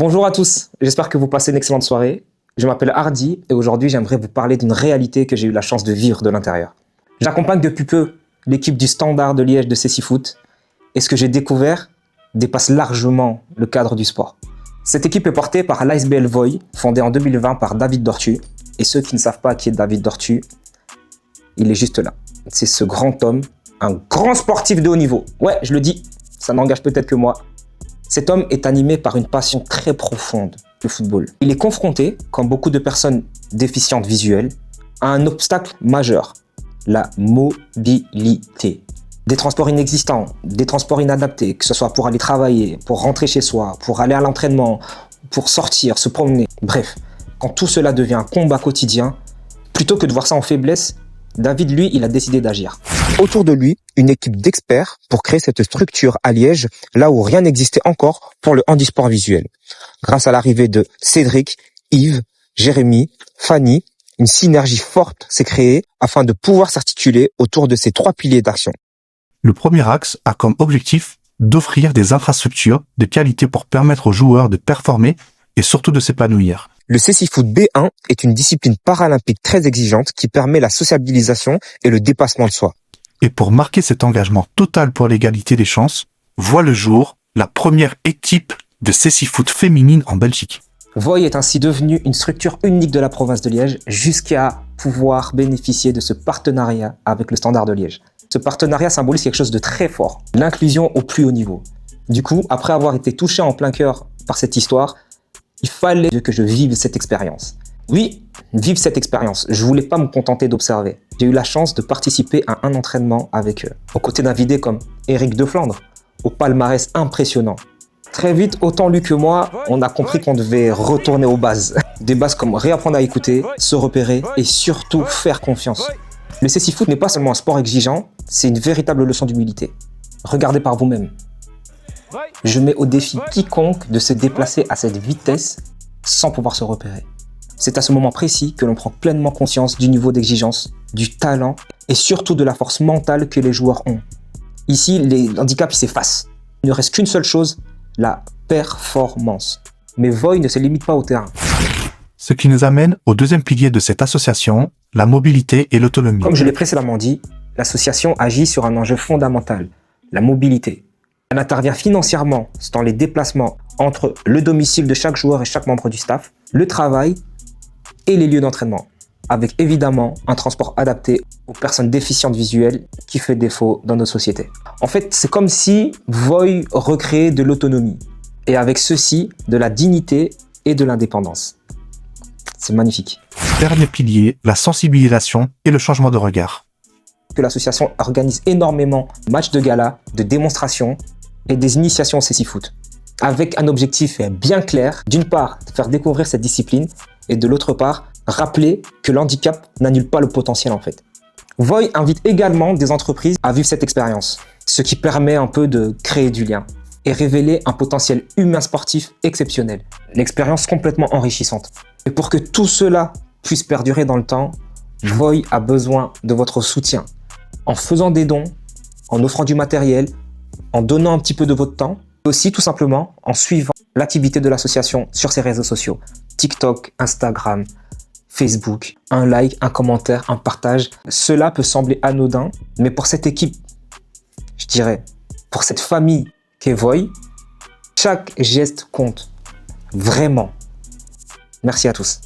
Bonjour à tous, j'espère que vous passez une excellente soirée. Je m'appelle Hardy et aujourd'hui j'aimerais vous parler d'une réalité que j'ai eu la chance de vivre de l'intérieur. J'accompagne depuis peu l'équipe du Standard de Liège de Cécifoot et ce que j'ai découvert dépasse largement le cadre du sport. Cette équipe est portée par l'ASBL Voy, fondée en 2020 par David Dortu. Et ceux qui ne savent pas qui est David Dortu, il est juste là. C'est ce grand homme, un grand sportif de haut niveau. Ouais, je le dis, ça n'engage peut-être que moi. Cet homme est animé par une passion très profonde, le football. Il est confronté, comme beaucoup de personnes déficientes visuelles, à un obstacle majeur, la mobilité. Des transports inexistants, des transports inadaptés, que ce soit pour aller travailler, pour rentrer chez soi, pour aller à l'entraînement, pour sortir, se promener. Bref, quand tout cela devient un combat quotidien, plutôt que de voir ça en faiblesse, David, lui, il a décidé d'agir. Autour de lui, une équipe d'experts pour créer cette structure à Liège, là où rien n'existait encore pour le handisport visuel. Grâce à l'arrivée de Cédric, Yves, Jérémy, Fanny, une synergie forte s'est créée afin de pouvoir s'articuler autour de ces 3 piliers d'action. Le premier axe a comme objectif d'offrir des infrastructures de qualité pour permettre aux joueurs de performer et surtout de s'épanouir. Le Cécifoot B1 est une discipline paralympique très exigeante qui permet la sociabilisation et le dépassement de soi. Et pour marquer cet engagement total pour l'égalité des chances, voit le jour la première équipe de Cécifoot féminine en Belgique. Voy est ainsi devenu une structure unique de la province de Liège jusqu'à pouvoir bénéficier de ce partenariat avec le Standard de Liège. Ce partenariat symbolise quelque chose de très fort, l'inclusion au plus haut niveau. Du coup, après avoir été touché en plein cœur par cette histoire, il fallait que je vive cette expérience. Oui, vivre cette expérience. Je voulais pas me contenter d'observer. J'ai eu la chance de participer à un entraînement avec eux, aux côtés d'invités comme Éric de Flandre, au palmarès impressionnant. Très vite, autant lui que moi, on a compris qu'on devait retourner aux bases. Des bases comme réapprendre à écouter, se repérer et surtout faire confiance. Le Cécifoot n'est pas seulement un sport exigeant, c'est une véritable leçon d'humilité. Regardez par vous-même. Je mets au défi quiconque de se déplacer à cette vitesse sans pouvoir se repérer. C'est à ce moment précis que l'on prend pleinement conscience du niveau d'exigence, du talent et surtout de la force mentale que les joueurs ont. Ici, les handicaps s'effacent. Il ne reste qu'une seule chose, la performance. Mais Voy ne se limite pas au terrain. Ce qui nous amène au deuxième pilier de cette association, la mobilité et l'autonomie. Comme je l'ai précédemment dit, l'association agit sur un enjeu fondamental, la mobilité. Elle intervient financièrement dans les déplacements entre le domicile de chaque joueur et chaque membre du staff, le travail et les lieux d'entraînement, avec évidemment un transport adapté aux personnes déficientes visuelles qui fait défaut dans notre société. En fait, c'est comme si Voy recréait de l'autonomie et avec ceci, de la dignité et de l'indépendance. C'est magnifique. Dernier pilier, la sensibilisation et le changement de regard. Que l'association organise énormément de matchs de gala, de démonstrations et des initiations au Cécifoot, avec un objectif bien clair, d'une part, de faire découvrir cette discipline et de l'autre part, rappeler que l'handicap n'annule pas le potentiel en fait. Voy invite également des entreprises à vivre cette expérience, ce qui permet un peu de créer du lien et révéler un potentiel humain sportif exceptionnel, l'expérience complètement enrichissante. Et pour que tout cela puisse perdurer dans le temps, Voy a besoin de votre soutien. En faisant des dons, en offrant du matériel, en donnant un petit peu de votre temps, et aussi tout simplement en suivant l'activité de l'association sur ses réseaux sociaux, TikTok, Instagram, Facebook, un like, un commentaire, un partage. Cela peut sembler anodin, mais pour cette équipe, je dirais, pour cette famille qu'est Voy, chaque geste compte. Vraiment. Merci à tous.